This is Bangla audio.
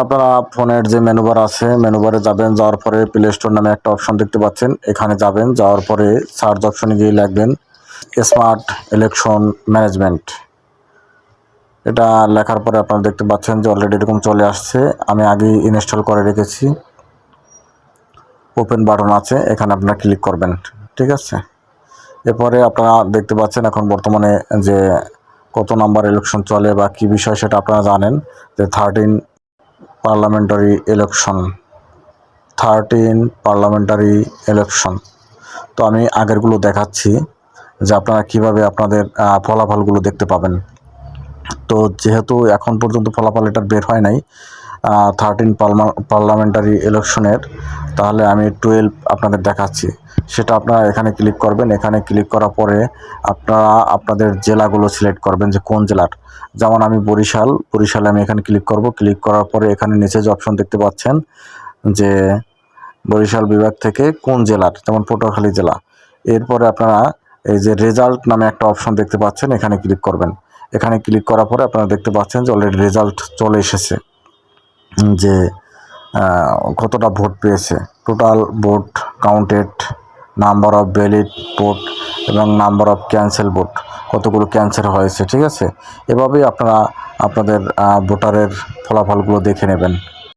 আপনারা ফোনের যে মেনু বার আছে, মেনু বারে যাবেন, যাওয়ার পরে প্লে স্টোর নামে একটা অপশন দেখতে পাচ্ছেন, এখানে যাবেন, যাওয়ার পরে সার্চ অপশনে গিয়ে লিখবেন স্মার্ট ইলেকশন ম্যানেজমেন্ট। এটা লেখার পরে আপনারা দেখতে পাচ্ছেন যে অলরেডি এরকম চলে আসছে। আমি আগেই ইনস্টল করে রেখেছি। ওপেন বাটন আছে, এখানে আপনারা ক্লিক করবেন, ঠিক আছে। এরপরে আপনারা দেখতে পাচ্ছেন এখন বর্তমানে যে কত নাম্বার ইলেকশন চলে বা কী বিষয় সেটা আপনারা জানেন যে 13 পার্লামেন্টারি ইলেকশন। তো আমি আগেরগুলো দেখাচ্ছি যে আপনারা কিভাবে আপনাদের ফলাফলগুলো দেখতে পাবেন। তো যেহেতু এখন পর্যন্ত ফলাফল এটা বের হয় নাই 13 পার্লামেন্টারি ইলেকশনের, তাহলে আমি 12 আপনাদের দেখাচ্ছি। সেটা আপনারা এখানে ক্লিক করবেন। এখানে ক্লিক করার পরে আপনারা আপনাদের জেলাগুলো সিলেক্ট করবেন যে কোন জেলার। যেমন আমি বরিশালে আমি এখানে ক্লিক করব। ক্লিক করার পরে এখানে নিচে যে অপশন দেখতে পাচ্ছেন যে বরিশাল বিভাগ থেকে কোন জেলার, যেমন পটুয়াখালী জেলা। এরপরে আপনারা এই যে রেজাল্ট নামে একটা অপশন দেখতে পাচ্ছেন, এখানে ক্লিক করবেন। এখানে ক্লিক করার পরে আপনারা দেখতে পাচ্ছেন যে অলরেডি রেজাল্ট চলে এসেছে, যে কতটা ভোট পেয়েছে, total vote counted, number of valid vote এবং নাম্বার অফ ক্যান্সেল ভোট, কতগুলো ক্যান্সেল হয়েছে, ঠিক আছে। এভাবেই আপনারা আপনাদের ভোটারের ফলাফলগুলো দেখে নেবেন।